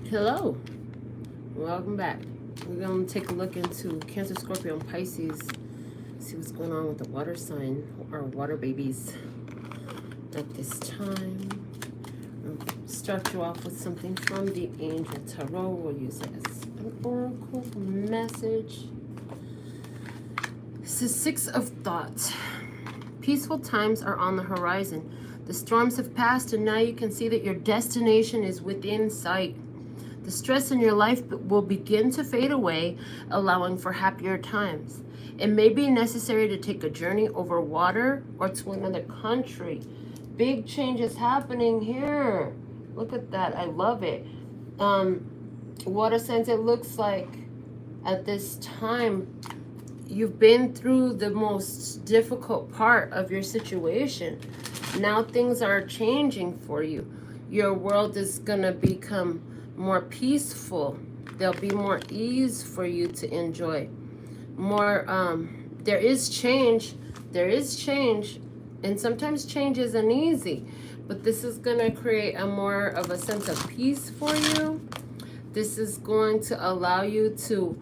Hello, welcome back. We're going to take a look into Cancer, Scorpio, and Pisces. See what's going on with the water sign, or water babies at this time. I'll start you off with something from the Angel Tarot. We'll use it as an oracle message. This is Six of Thoughts. Peaceful times are on the horizon. The storms have passed, and now you can see that your destination is within sight. The stress in your life will begin to fade away, allowing for happier times. It may be necessary to take a journey over water or to another country. Big changes happening here. Look at that. I love it. Water signs, it looks like at this time you've been through the most difficult part of your situation. Now things are changing for you. Your world is going to become more peaceful. There'll be more ease for you to enjoy. More, there is change, and sometimes change isn't easy, but this is going to create a more of a sense of peace for you. This is going to allow you to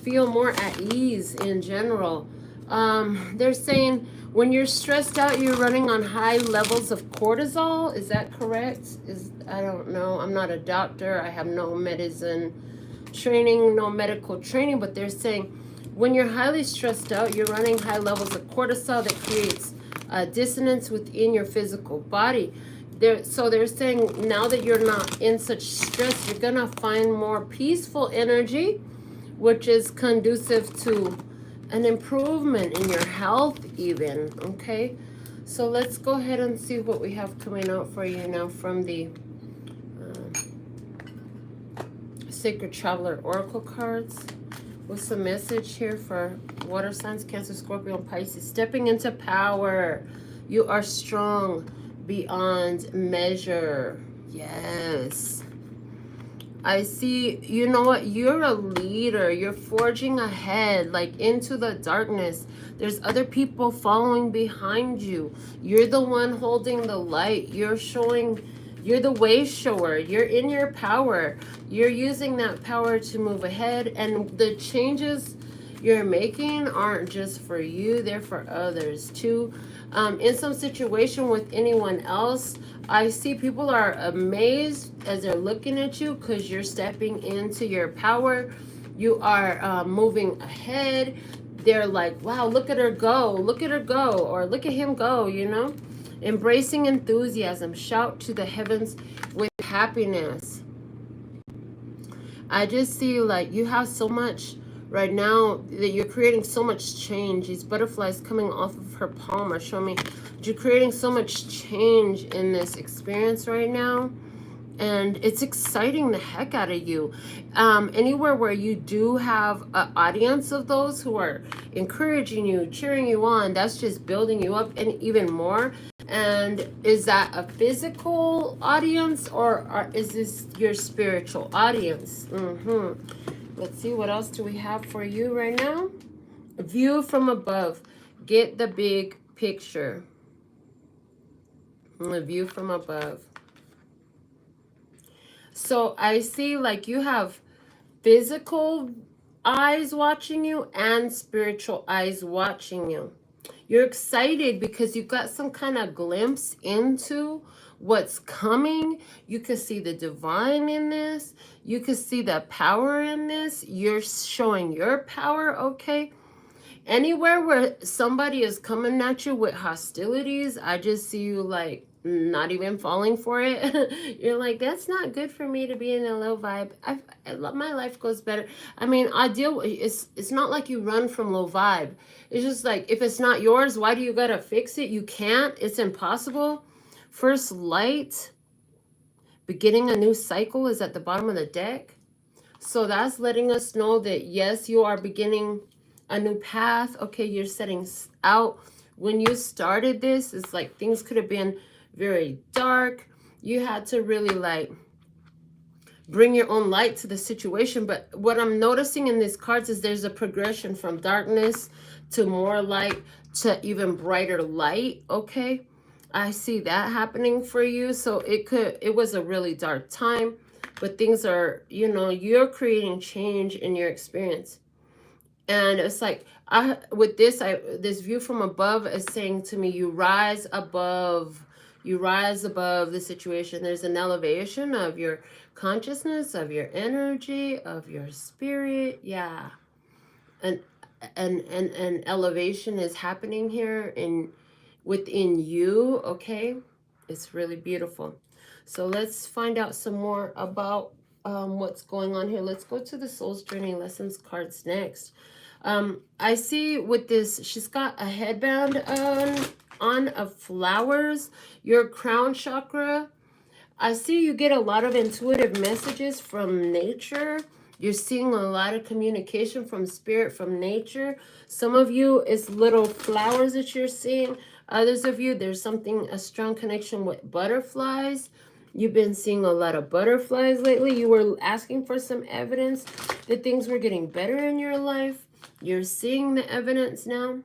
feel more at ease in general. They're saying when you're stressed out, you're running on high levels of cortisol. Is that correct? I don't know. I'm not a doctor. I have no medicine training, no medical training, but they're saying when you're highly stressed out, you're running high levels of cortisol that creates dissonance within your physical body. So they're saying now that you're not in such stress, you're going to find more peaceful energy, which is conducive to an improvement in your health even, okay? So let's go ahead and see what we have coming out for you now from the Sacred Traveler Oracle cards. What's the message here for water signs, Cancer, Scorpio, and Pisces? Stepping into power. You are strong beyond measure. Yes. I see, you know what, you're a leader. You're forging ahead, like into the darkness. There's other people following behind you. You're the one holding the light. You're the way shower. You're in your power. You're using that power to move ahead. And the changes you're making aren't just for you, they're for others too. In some situation with anyone else, I see people are amazed as they're looking at you because you're stepping into your power. You are moving ahead. They're like, wow, look at her go, or look at him go, you know? Embracing enthusiasm, shout to the heavens with happiness. I just see like you have so much right now that you're creating so much change. These butterflies coming off of her palm are showing me you're creating so much change in this experience right now. And it's exciting the heck out of you. Anywhere where you do have an audience of those who are encouraging you, cheering you on, that's just building you up and even more. And is that a physical audience or is this your spiritual audience? Let's see, what else do we have for you right now? View from above. Get the big picture. A view from above. So I see like you have physical eyes watching you and spiritual eyes watching you. You're excited because you got some kind of glimpse into what's coming. You can see the divine in this. You can see the power in this. You're showing your power, okay? Anywhere where somebody is coming at you with hostilities, I just see you like not even falling for it. You're like, that's not good for me to be in a low vibe. My life goes better. I mean, I deal with it's not like you run from low vibe. It's just like, if it's not yours, why do you gotta fix it? You can't. It's impossible. First light, beginning a new cycle is at the bottom of the deck. So that's letting us know that yes, you are beginning a new path. Okay, you're setting out. When you started this, it's like things could have been very dark. You had to really like bring your own light to the situation. But what I'm noticing in these cards is there's a progression from darkness to more light to even brighter light, okay? I see that happening for you. So it was a really dark time, but things are, you're creating change in your experience. And it's like, this view from above is saying to me, you rise above the situation. There's an elevation of your consciousness, of your energy, of your spirit. Yeah. And an elevation is happening here within you. Okay. It's really beautiful. So let's find out some more about what's going on here. Let's go to the Soul's Journey Lessons cards next. I see with this, she's got a headband on of flowers, your crown chakra. I see you get a lot of intuitive messages from nature. You're seeing a lot of communication from spirit, from nature. Some of you, it's little flowers that you're seeing. Others of you, there's a strong connection with butterflies. You've been seeing a lot of butterflies lately. You were asking for some evidence that things were getting better in your life. You're seeing the evidence now.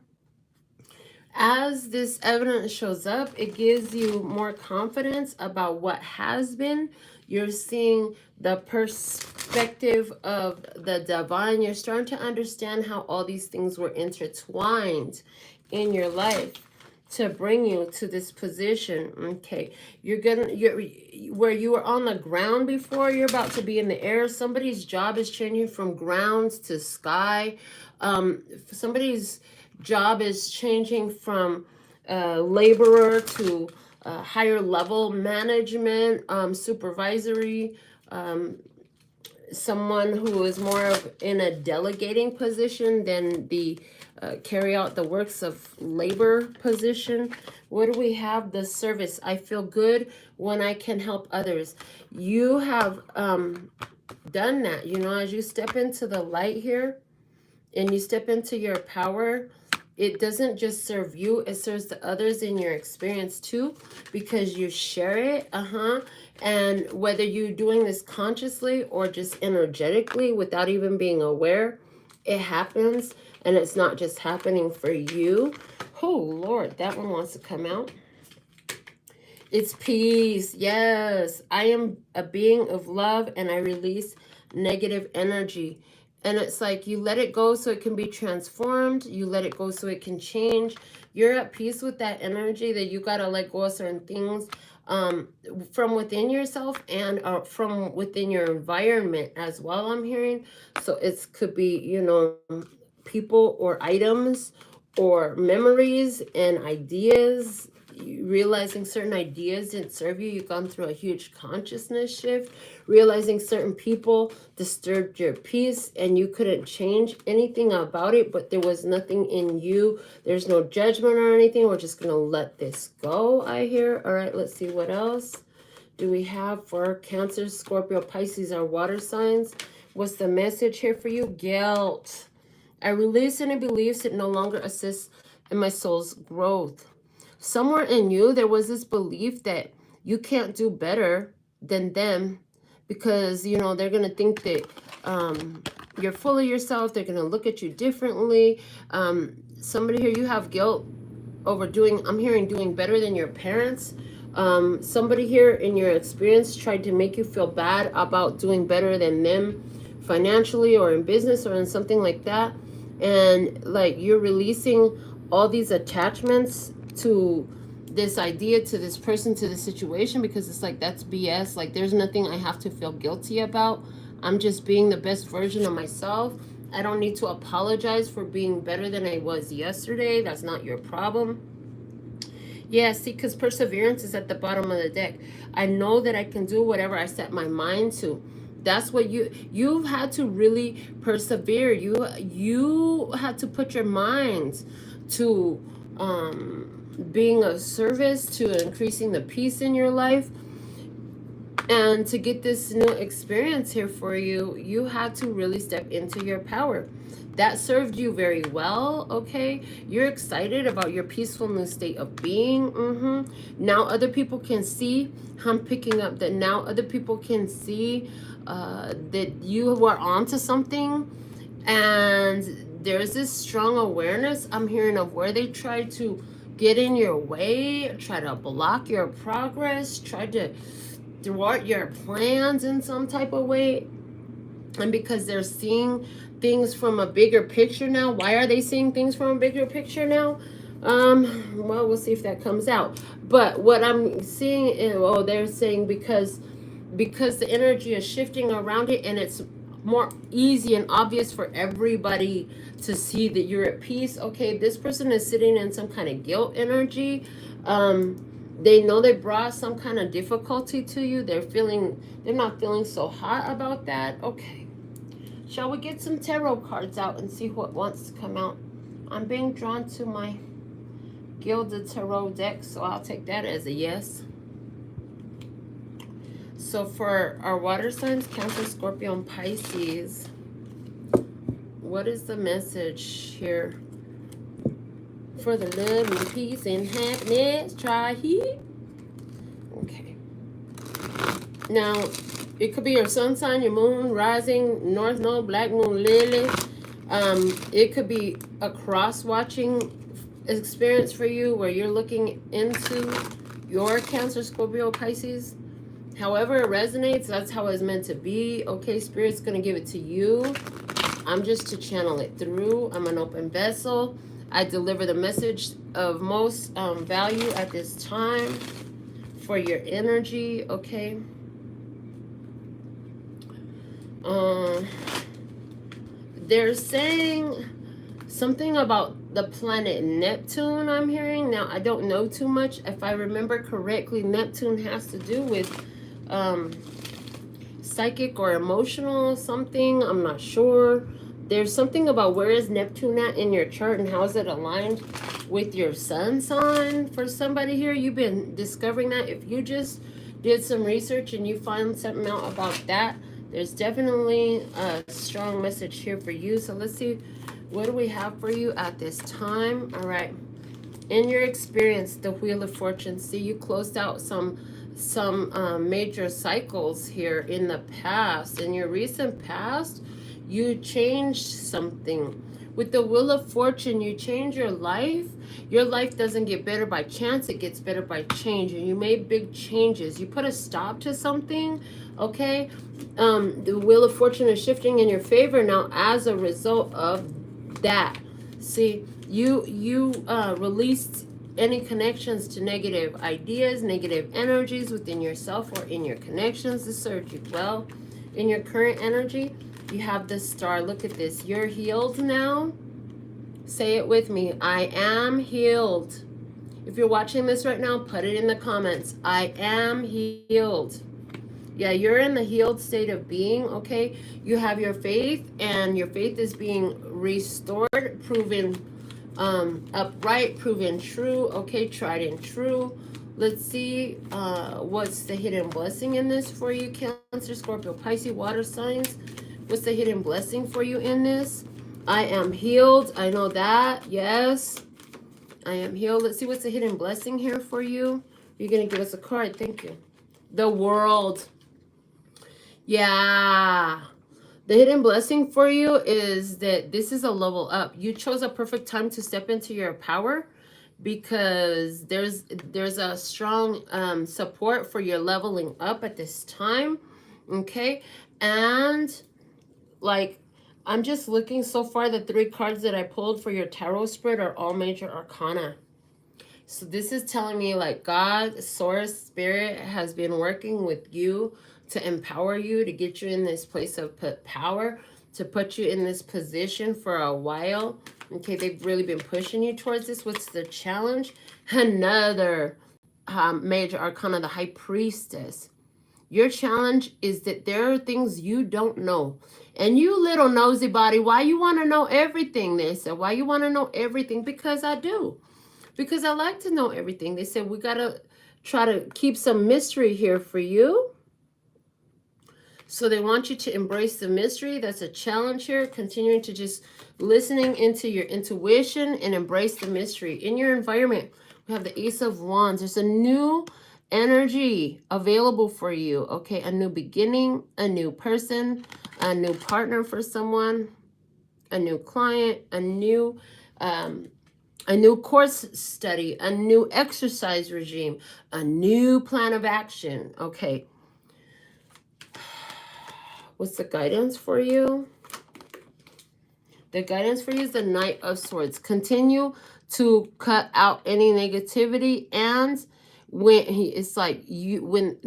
As this evidence shows up, it gives you more confidence about what has been. You're seeing the perspective of the divine. You're starting to understand how all these things were intertwined in your life to bring you to this position. Okay, you're where you were on the ground before, you're about to be in the air. Somebody's job is changing from ground to sky. Somebody's job is changing from laborer to higher level management, supervisory, someone who is more of in a delegating position than the carry out the works of labor position. What do we have? The service. I feel good when I can help others. You have done that, as you step into the light here and you step into your power. It doesn't just serve you, it serves the others in your experience too, because you share it. And whether you're doing this consciously or just energetically without even being aware, it happens. And it's not just happening for you. Oh, Lord, that one wants to come out. It's peace. Yes, I am a being of love and I release negative energy. And it's like you let it go so it can be transformed. You let it go so it can change. You're at peace with that energy that you got to let go of certain things from within yourself and from within your environment as well, I'm hearing. So it could be, people or items or memories and ideas. Realizing certain ideas didn't serve you. You've gone through a huge consciousness shift. Realizing certain people disturbed your peace and you couldn't change anything about it, but there was nothing in you. There's no judgment or anything. We're just going to let this go, I hear. All right, let's see what else do we have for Cancer, Scorpio, Pisces, our water signs. What's the message here for you? Guilt. I release any beliefs that no longer assist in my soul's growth. Somewhere in you, there was this belief that you can't do better than them because, they're going to think that you're full of yourself. They're going to look at you differently. Somebody here, you have guilt over I'm hearing doing better than your parents. Somebody here in your experience tried to make you feel bad about doing better than them financially or in business or in something like that. And like you're releasing all these attachments to this idea, to this person, to the situation, because it's like that's BS. Like there's nothing I have to feel guilty about. I'm just being the best version of myself. I don't need to apologize for being better than I was yesterday. That's not your problem. Yeah, see, because perseverance is at the bottom of the deck. I know that I can do whatever I set my mind to. That's what you've had to really persevere. You had to put your mind to being of service, to increasing the peace in your life. And to get this new experience here for you, you had to really step into your power. That served you very well, okay? You're excited about your peaceful new state of being. Now other people can see, I'm picking up that now other people can see that you were onto something. And there's this strong awareness I'm hearing of where they try to get in your way, try to block your progress, try to thwart your plans in some type of way. And because they're seeing things from a bigger picture now. Why are they seeing things from a bigger picture now? Well, we'll see if that comes out. But what I'm seeing is, oh, they're saying because the energy is shifting around it, and it's more easy and obvious for everybody to see that you're at peace. Okay, this person is sitting in some kind of guilt energy. They know they brought some kind of difficulty to you. They're not feeling so hot about that. Okay, shall we get some tarot cards out and see what wants to come out? I'm being drawn to my Gilded Tarot deck, so I'll take that as a yes. So for our water signs, Cancer, Scorpio, and Pisces, what is the message here for the love and peace and happiness? Try here. Okay. Now, it could be your sun sign, your moon, rising, north node, black moon, lily. It could be a cross-watching experience for you where you're looking into your Cancer, Scorpio, Pisces. However it resonates, that's how it's meant to be. Okay, Spirit's going to give it to you. I'm just to channel it through. I'm an open vessel. I deliver the message of most value at this time for your energy, okay? They're saying something about the planet Neptune, I'm hearing. Now, I don't know too much. If I remember correctly, Neptune has to do with psychic or emotional something. I'm not sure. There's something about where is Neptune at in your chart and how is it aligned with your sun sign. For somebody here, you've been discovering that. If you just did some research and you find something out about that, there's definitely a strong message here for you. So let's see, what do we have for you at this time? All right. In your experience, the Wheel of Fortune. See, you closed out some major cycles here in the past. In your recent past, you changed something. With the Wheel of Fortune, you change your life. Your life doesn't get better by chance. It gets better by change. And you made big changes. You put a stop to something, okay? The Wheel of Fortune is shifting in your favor now as a result of that. See, you released any connections to negative ideas, negative energies within yourself or in your connections that served you well. In your current energy, you have the Star. Look at this. You're healed now. Say it with me. I am healed. If you're watching this right now, put it in the comments. I am healed. Yeah, you're in the healed state of being, okay? You have your faith, and your faith is being restored, proven upright, proven true, okay? Tried and true. Let's see what's the hidden blessing in this for you, Cancer, Scorpio, Pisces, water signs. What's the hidden blessing for you in this? I am healed. I know that. Yes. I am healed. Let's see what's the hidden blessing here for you. You're going to give us a card. Thank you. The World. Yeah. The hidden blessing for you is that this is a level up. You chose a perfect time to step into your power because there's a strong support for your leveling up at this time. Okay. And like, I'm just looking so far, the 3 cards that I pulled for your tarot spread are all major arcana. So this is telling me like God, Source, Spirit has been working with you to empower you, to get you in this place of power, to put you in this position for a while. Okay, they've really been pushing you towards this. What's the challenge? Another major arcana, the High Priestess. Your challenge is that there are things you don't know. And you little nosy body, why you want to know everything? They said, why you want to know everything? Because I do. Because I like to know everything. They said, we got to try to keep some mystery here for you. So they want you to embrace the mystery. That's a challenge here. Continuing to just listening into your intuition and embrace the mystery. In your environment, we have the Ace of Wands. There's a new energy available for you. Okay, a new beginning, a new person, a new partner for someone, a new client, a new a new course study, a new exercise regime, a new plan of action. Okay. What's the guidance for you? The guidance for you is the Knight of Swords. Continue to cut out any negativity, and it's like you when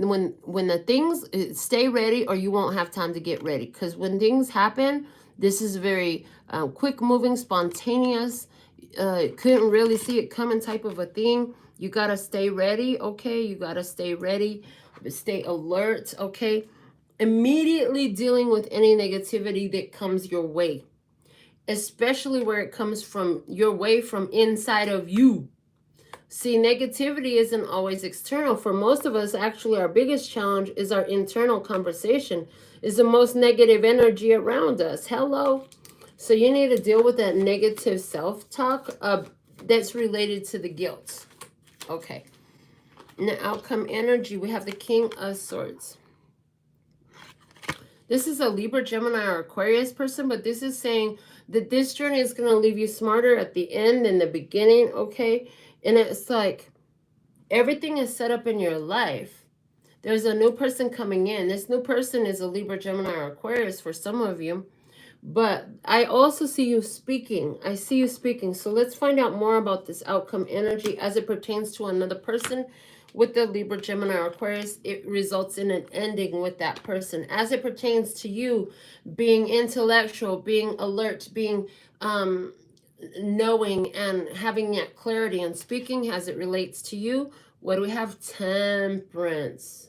the things, stay ready or you won't have time to get ready, because when things happen, this is very quick moving, spontaneous, couldn't really see it coming type of a thing. You got to stay ready. Okay, you got to stay ready, stay alert. Okay, immediately dealing with any negativity that comes your way, especially where it comes from your way, from inside of you. See, negativity isn't always external. For most of us, actually, our biggest challenge is our internal conversation, is the most negative energy around us. Hello. So you need to deal with that negative self-talk that's related to the guilt. Okay. In the outcome energy, we have the King of Swords. This is a Libra, Gemini, or Aquarius person, but this is saying that this journey is going to leave you smarter at the end than the beginning, okay? And it's like everything is set up in your life. There's a new person coming in. This new person is a Libra, Gemini, or Aquarius for some of you. But I also see you speaking. I see you speaking. So let's find out more about this outcome energy as it pertains to another person. With the Libra, Gemini, or Aquarius, it results in an ending with that person. As it pertains to you, being intellectual, being alert, being knowing and having that clarity and speaking as it relates to you, what do we have? Temperance.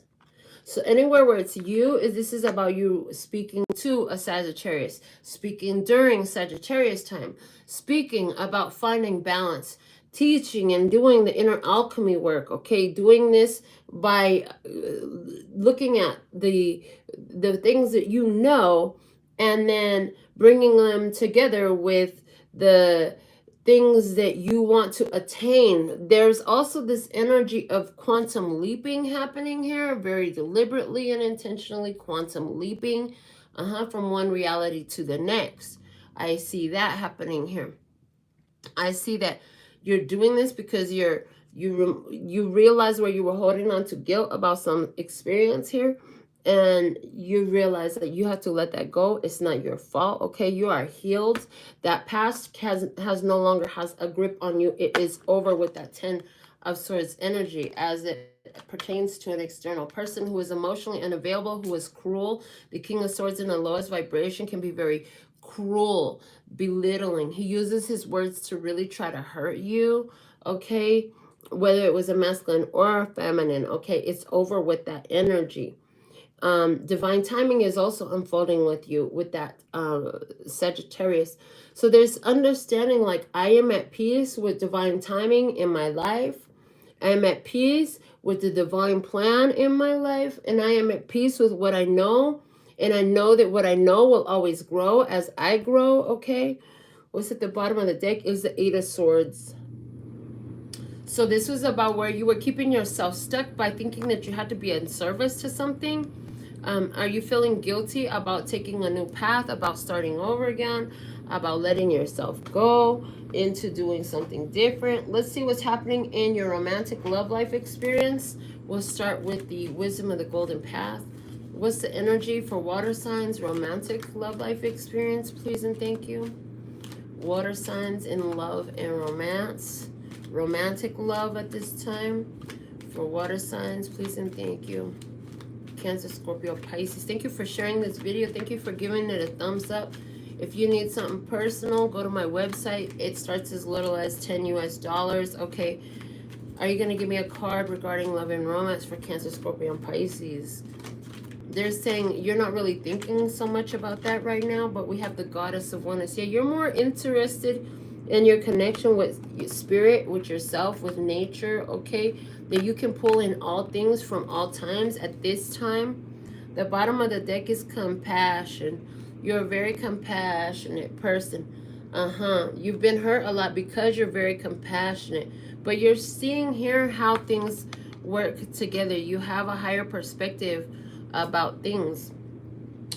So anywhere where it's you, this is about you speaking to a Sagittarius, speaking during Sagittarius time, speaking about finding balance, teaching and doing the inner alchemy work, okay? Doing this by looking at the things that you know and then bringing them together with the things that you want to attain. There's also this energy of quantum leaping happening here, very deliberately and intentionally quantum leaping from one reality to the next. I see that happening here. I see that you're doing this because you realize where you were holding on to guilt about some experience here, and you realize that you have to let that go. It's not your fault, okay? You are healed. That past has no longer has a grip on you. It is over with that 10 of Swords energy as it pertains to an external person who is emotionally unavailable, who is cruel. The King of Swords in the lowest vibration can be very cruel, belittling. He uses his words to really try to hurt you, okay? Whether it was a masculine or a feminine, okay? It's over with that energy. Divine timing is also unfolding with you with that Sagittarius. So there's understanding, like, I am at peace with divine timing in my life. I am at peace with the divine plan in my life. And I am at peace with what I know. And I know that what I know will always grow as I grow, okay? What's at the bottom of the deck is the Eight of Swords. So this was about where you were keeping yourself stuck by thinking that you had to be in service to something. Are you feeling guilty about taking a new path, about starting over again, about letting yourself go into doing something different? Let's see what's happening in your romantic love life experience. We'll start with the Wisdom of the Golden Path. What's the energy for water signs, romantic love life experience, please and thank you? Water signs in love and romance. Romantic love at this time for water signs, please and thank you. Cancer, Scorpio, Pisces. Thank you for sharing this video. Thank you for giving it a thumbs up. If you need something personal, go to my website. It starts as little as $10 US. Okay. Are you going to give me a card regarding love and romance for Cancer, Scorpio, and Pisces? They're saying you're not really thinking so much about that right now, but we have the Goddess of Oneness. Yeah, you're more interested in your connection with your spirit, with yourself, with nature, okay? That you can pull in all things from all times at this time. The bottom of the deck is compassion. You're a very compassionate person. You've been hurt a lot because you're very compassionate. But you're seeing here how things work together. You have a higher perspective about things.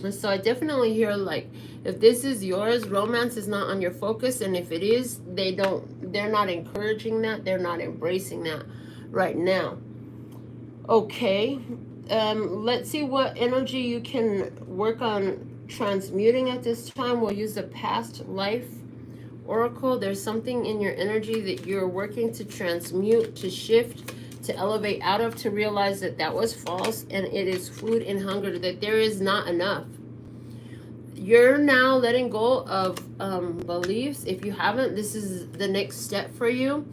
And so I definitely hear, like, if this is yours, romance is not on your focus, and if it is, they're not encouraging that, they're not embracing that right now. Okay, let's see what energy you can work on transmuting at this time. We'll use the past life oracle. There's something in your energy that you're working to transmute, to shift, to elevate out of, to realize that that was false, and it is food and hunger, that there is not enough. You're now letting go of beliefs. If you haven't, this is the next step for you,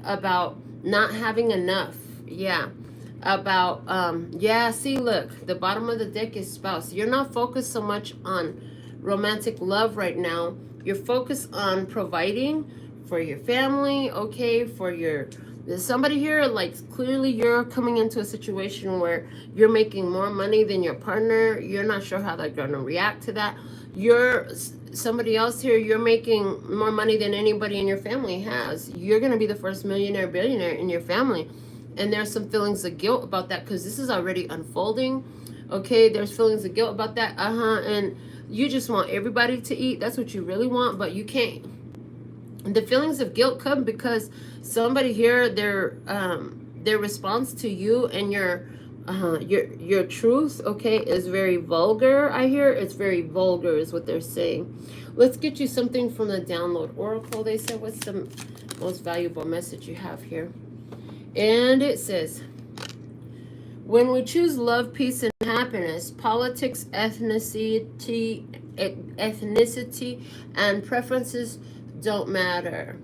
about not having enough. Yeah. About yeah, see, look, the bottom of the deck is spouse. You're not focused so much on romantic love right now. You're focused on providing for your family, okay, for your, there's somebody here, like, clearly you're coming into a situation where you're making more money than your partner. You're not sure how they're going to react to that. You're somebody else here, you're making more money than anybody in your family has. You're going to be the first millionaire, billionaire in your family. And there's some feelings of guilt about that, because this is already unfolding. Okay, there's feelings of guilt about that. And you just want everybody to eat. That's what you really want, but you can't. The feelings of guilt come because somebody here, their response to you and your truth, okay, is very vulgar. I hear it's very vulgar is what they're saying. Let's get you something from the download oracle. They said, what's the most valuable message you have here? And it says, when we choose love, peace, and happiness, politics, ethnicity, and preferences don't matter.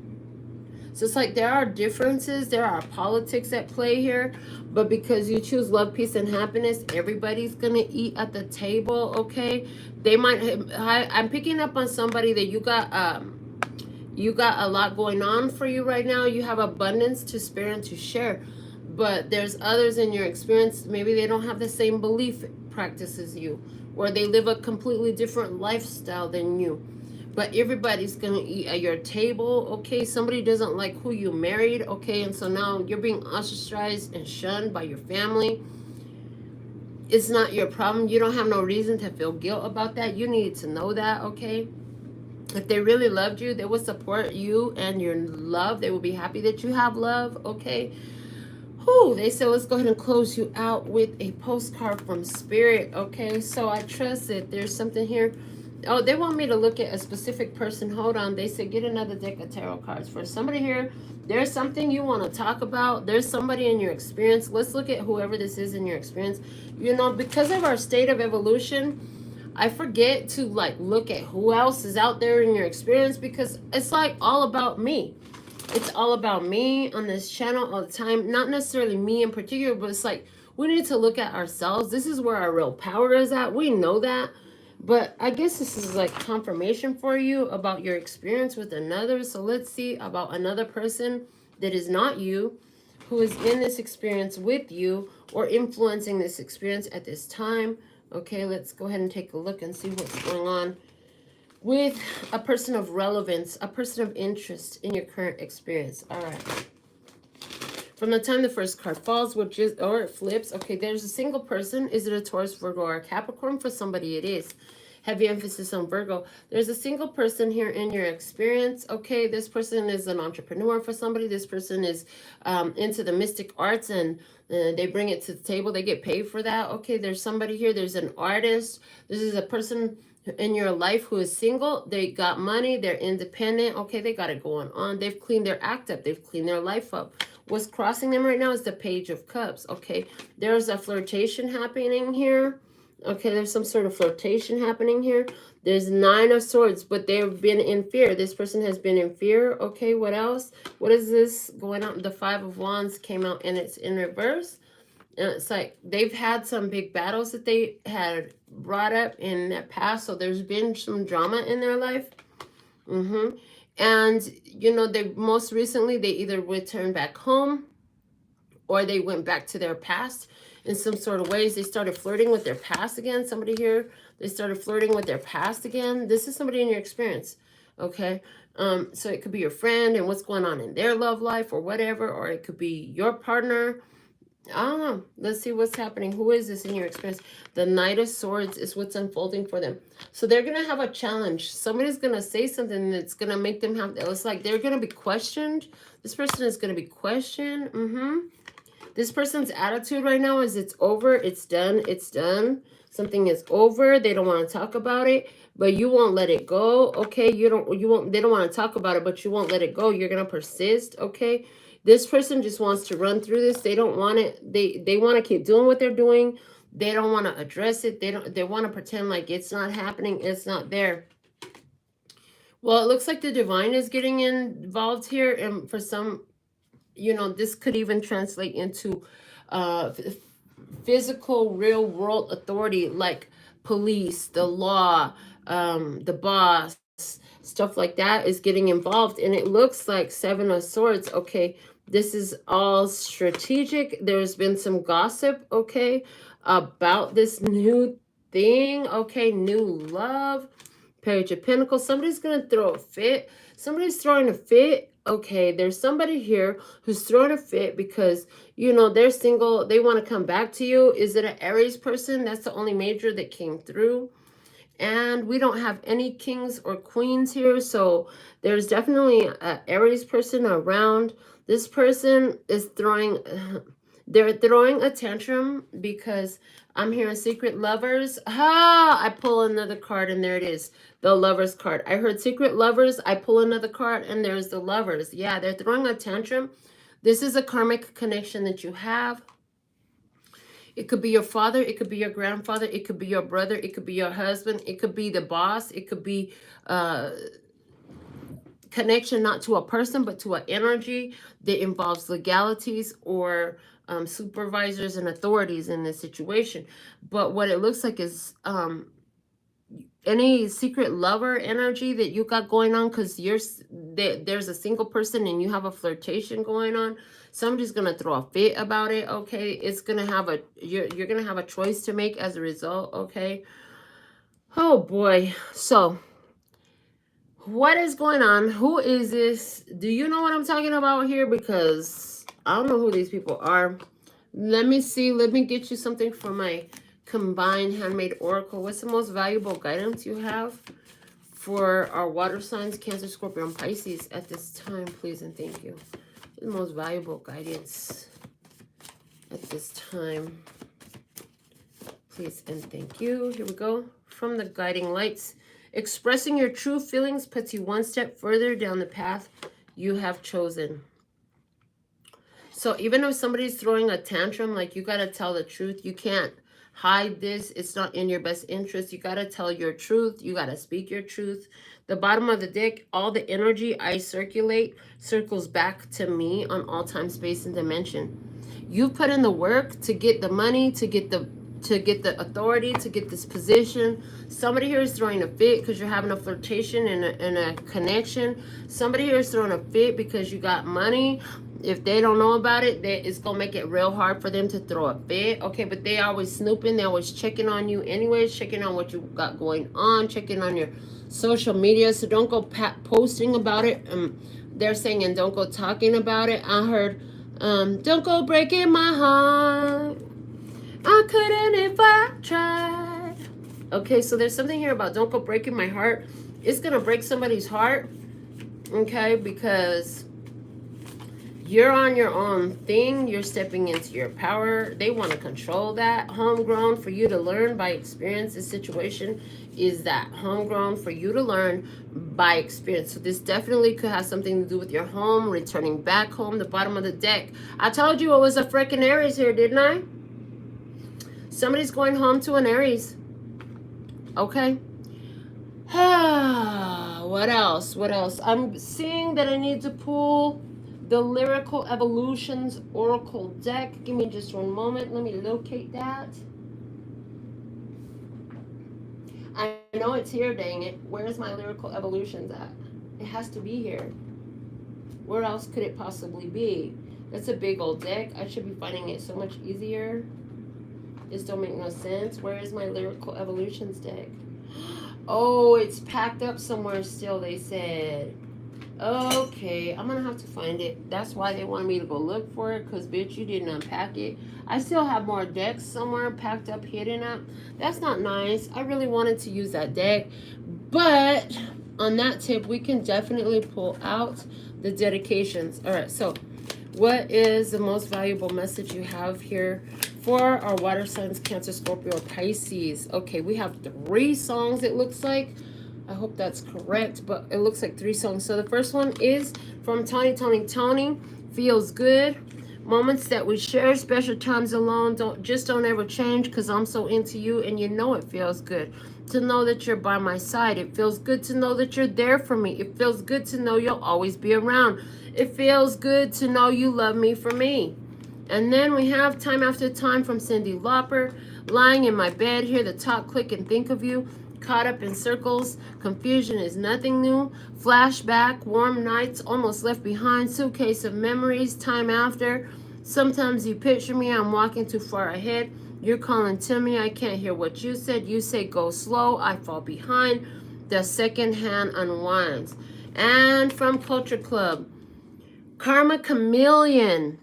So it's like there are differences, there are politics at play here, but because you choose love, peace, and happiness, everybody's gonna eat at the table, okay? They might, I'm picking up on somebody that you got a lot going on for you right now. You have abundance to spare and to share. But there's others in your experience, maybe they don't have the same belief practice as you, or they live a completely different lifestyle than you. But everybody's going to eat at your table, okay? Somebody doesn't like who you married, okay? And so now you're being ostracized and shunned by your family. It's not your problem. You don't have no reason to feel guilt about that. You need to know that, okay? If they really loved you, they would support you and your love. They will be happy that you have love, okay? Whew, they said, let's go ahead and close you out with a postcard from Spirit, okay? So I trust that there's something here. Oh, they want me to look at a specific person. Hold on. They said, get another deck of tarot cards for somebody here. There's something you want to talk about. There's somebody in your experience. Let's look at whoever this is in your experience. You know, because of our state of evolution, I forget to, like, look at who else is out there in your experience, because it's like all about me. It's all about me on this channel all the time. Not necessarily me in particular, but it's like we need to look at ourselves. This is where our real power is at. We know that. But I guess this is like confirmation for you about your experience with another. So let's see about another person that is not you, who is in this experience with you or influencing this experience at this time. Okay, let's go ahead and take a look and see what's going on with a person of relevance, a person of interest in your current experience. All right. From the time the first card falls, which is, or it flips, okay, there's a single person. Is it a Taurus, Virgo, or a Capricorn? For somebody, it is. Heavy emphasis on Virgo. There's a single person here in your experience. Okay, this person is an entrepreneur for somebody. This person is into the mystic arts, and they bring it to the table. They get paid for that. Okay, there's somebody here. There's an artist. This is a person in your life who is single. They got money. They're independent. Okay, they got it going on. They've cleaned their act up. They've cleaned their life up. What's crossing them right now is the Page of Cups. Okay, there's a flirtation happening here. Okay, there's some sort of flirtation happening here. There's Nine of Swords, but they've been in fear. This person has been in fear. Okay, what else? What is this going on? The Five of Wands came out and it's in reverse. And it's like they've had some big battles that they had brought up in the past. So there's been some drama in their life. And, you know, they most recently, they either returned back home or they went back to their past in some sort of ways. They started flirting with their past again. Somebody here, they started flirting with their past again. This is somebody in your experience, okay? So it could be your friend and what's going on in their love life or whatever, or it could be your partner. I don't know. Let's see what's happening. Who is this in your experience? The Knight of Swords is what's unfolding for them. So they're going to have a challenge. Somebody's going to say something that's going to make them have... It's like they're going to be questioned. This person is going to be questioned. This person's attitude right now is it's over. It's done. It's done. Something is over. They don't want to talk about it, but you won't let it go. Okay. They don't want to talk about it, but you won't let it go. You're going to persist. Okay. This person just wants to run through this. They don't want it. They want to keep doing what they're doing. They don't want to address it. They want to pretend like it's not happening. It's not there. Well, it looks like the divine is getting involved here. And for some, this could even translate into physical real world authority, like police, the law, the boss, stuff like that is getting involved. And it looks like Seven of Swords. Okay, this is all strategic. There's been some gossip, okay, about this new thing. Okay, new love. Page of Pentacles. Somebody's going to throw a fit. Somebody's throwing a fit. Okay, there's somebody here who's throwing a fit because, they're single. They want to come back to you. Is it an Aries person? That's the only major that came through. And we don't have any kings or queens here. So there's definitely an Aries person around. This person is they're throwing a tantrum because I'm hearing secret lovers. I pull another card and there it is. The lovers card. I heard secret lovers. I pull another card and there's the lovers. Yeah, they're throwing a tantrum. This is a karmic connection that you have. It could be your father. It could be your grandfather. It could be your brother. It could be your husband. It could be the boss. It could be connection not to a person but to an energy that involves legalities or supervisors and authorities in this situation. But what it looks like is any secret lover energy that you got going on, because there's a single person and you have a flirtation going on. Somebody's gonna throw a fit about it. Okay, it's gonna have you're gonna have a choice to make as a result. Okay. Oh boy. So what is going on? Who is this? Do you know what I'm talking about here? Because I don't know who these people are. Let me see. Let me get you something for my combined handmade oracle. What's the most valuable guidance you have for our water signs, Cancer, Scorpio, and Pisces at this time, please and thank you. The most valuable guidance at this time, please and thank you. Here we go. From the guiding lights. Expressing your true feelings puts you one step further down the path you have chosen. So even if somebody's throwing a tantrum, like, you got to tell the truth. You can't hide this. It's not in your best interest. You got to tell your truth. You got to speak your truth. The bottom of the deck, all the energy I circulate circles back to me on all time, space, and dimension. You put in the work to get the money, to get the authority, to get this position. Somebody here is throwing a fit because you're having a flirtation and a connection. Somebody here is throwing a fit because you got money. If they don't know about it, it's going to make it real hard for them to throw a fit. Okay, but they always snooping. They're always checking on you anyways, checking on what you got going on, checking on your social media. So don't go posting about it. They're saying, and don't go talking about it. I heard, don't go breaking my heart. I couldn't if I tried. Okay, so there's something here about don't go breaking my heart. It's going to break somebody's heart, okay, because you're on your own thing. You're stepping into your power. They want to control that. Homegrown for you to learn by experience. This situation is that homegrown for you to learn by experience. So this definitely could have something to do with your home, returning back home. The bottom of the deck. I told you it was a freaking Aries here, didn't I? Somebody's going home to an Aries. Okay. What else? What else? I'm seeing that I need to pull the Lyrical Evolutions Oracle deck. Give me just one moment. Let me locate that. I know it's here, dang it. Where's my Lyrical Evolutions at? It has to be here. Where else could it possibly be? That's a big old deck. I should be finding it so much easier. This don't make no sense. Where is my Lyrical Evolutions deck? Oh, it's packed up somewhere still, they said. Okay, I'm gonna have to find it. That's why they wanted me to go look for it, because bitch, you didn't unpack it. I still have more decks somewhere packed up, hidden up. That's not nice. I really wanted to use that deck, but on that tip, we can definitely pull out the dedications. All right, so what is the most valuable message you have here for our water signs, Cancer, Scorpio, Pisces? Okay, we have 3 songs, it looks like. I hope that's correct, but it looks like 3 songs. So the first one is from Tony. Feels good. Moments that we share, special times alone. Don't ever change, because I'm so into you, and you know it feels good to know that you're by my side. It feels good to know that you're there for me. It feels good to know you'll always be around. It feels good to know you love me for me. And then we have Time After Time from Cyndi Lauper. Lying in my bed, hear the top click and think of you. Caught up in circles, confusion is nothing new. Flashback, warm nights, almost left behind. Suitcase of memories, time after. Sometimes you picture me, I'm walking too far ahead. You're calling to me, I can't hear what you said. You say go slow, I fall behind. The second hand unwinds. And from Culture Club, Karma Chameleon.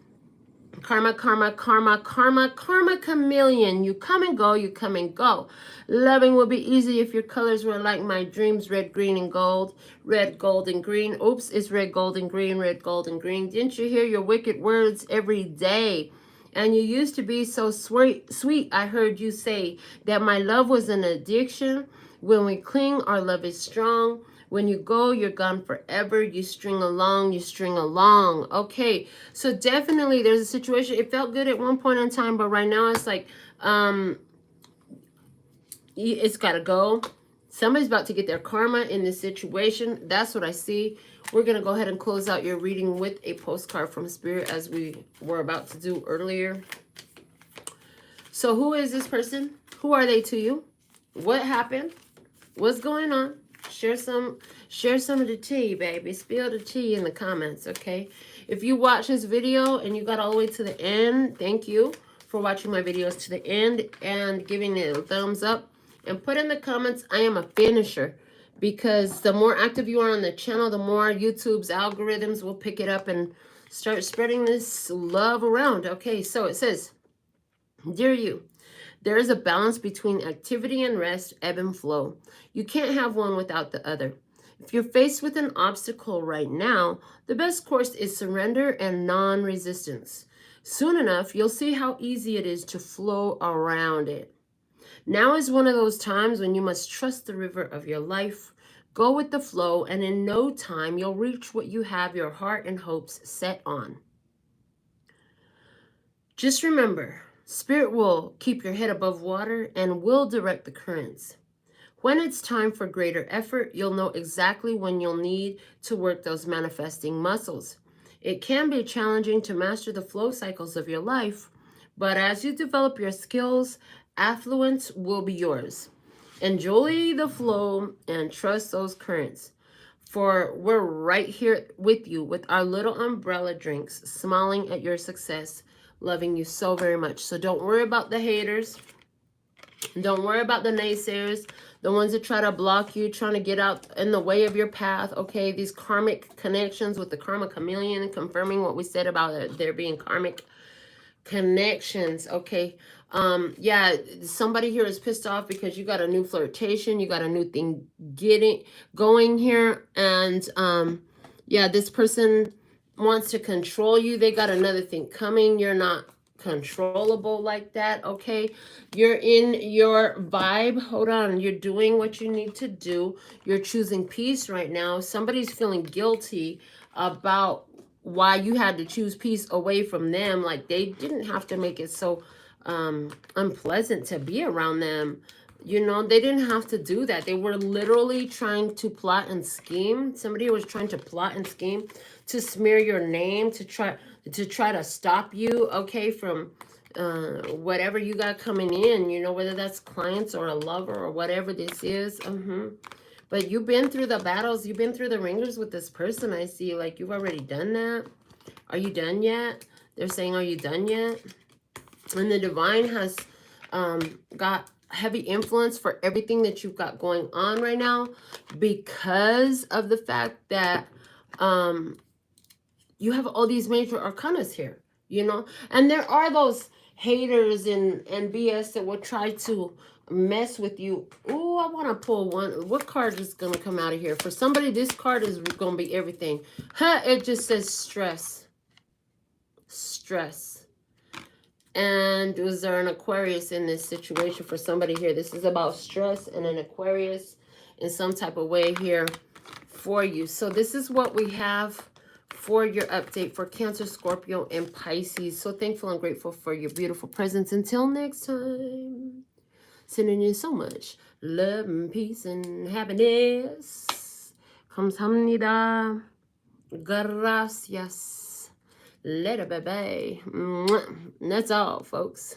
Karma, chameleon. You come and go, you come and go. Loving will be easy if your colors were like my dreams, red, green, and gold. Red, gold, and green. Oops, it's red, gold, and green, red, gold, and green. Didn't you hear your wicked words every day? And you used to be so sweet. I heard you say that my love was an addiction. When we cling, our love is strong. When you go, you're gone forever. You string along, you string along. Okay, so definitely there's a situation. It felt good at one point in time, but right now it's like, it's got to go. Somebody's about to get their karma in this situation. That's what I see. We're going to go ahead and close out your reading with a postcard from Spirit, as we were about to do earlier. So who is this person? Who are they to you? What happened? What's going on? Share some of the tea, baby. Spill the tea in the comments, okay? If you watch this video and you got all the way to the end, thank you for watching my videos to the end and giving it a thumbs up. And put in the comments, I am a finisher. Because the more active you are on the channel, the more YouTube's algorithms will pick it up and start spreading this love around. Okay, so it says, Dear you, there is a balance between activity and rest, ebb and flow. You can't have one without the other. If you're faced with an obstacle right now, the best course is surrender and non-resistance. Soon enough, you'll see how easy it is to flow around it. Now is one of those times when you must trust the river of your life, go with the flow, and in no time you'll reach what you have your heart and hopes set on. Just remember, Spirit will keep your head above water and will direct the currents. When it's time for greater effort, you'll know exactly when you'll need to work those manifesting muscles. It can be challenging to master the flow cycles of your life, but as you develop your skills, affluence will be yours. Enjoy the flow and trust those currents. For we're right here with you with our little umbrella drinks, smiling at your success, loving you so very much. So don't worry about the haters. Don't worry about the naysayers, the ones that try to block you, trying to get out in the way of your path. Okay, these karmic connections with the karma chameleon, confirming what we said about there being karmic connections. Okay, yeah, somebody here is pissed off because you got a new flirtation, you got a new thing going here, and yeah, this person wants to control you. They got another thing coming. You're not controllable like that. Okay, you're in your vibe. Hold on, you're doing what you need to do. You're choosing peace right now. Somebody's feeling guilty about why you had to choose peace away from them. Like they didn't have to make it so unpleasant to be around them. You know, they didn't have to do that. They were literally trying to plot and scheme. Somebody was trying to plot and scheme to smear your name, to try to stop you, okay, from whatever you got coming in, you know, whether that's clients or a lover or whatever this is. But you've been through the battles, you've been through the ringers with this person. I see, like, you've already done that. Are you done yet? They're saying, are you done yet? And the divine has got heavy influence for everything that you've got going on right now, because of the fact that You have all these major arcanas here, you know, and there are those haters and BS that will try to mess with you. Oh, I want to pull one. What card is going to come out of here? For somebody, this card is going to be everything. Huh, it just says stress. Stress. And was there an Aquarius in this situation for somebody here? This is about stress and an Aquarius in some type of way here for you. So this is what we have for your update for Cancer, Scorpio, and Pisces. So thankful and grateful for your beautiful presence. Until next time, sending you so much love and peace and happiness. Kamsahamnida. Gracias. Later, baby. That's all, folks.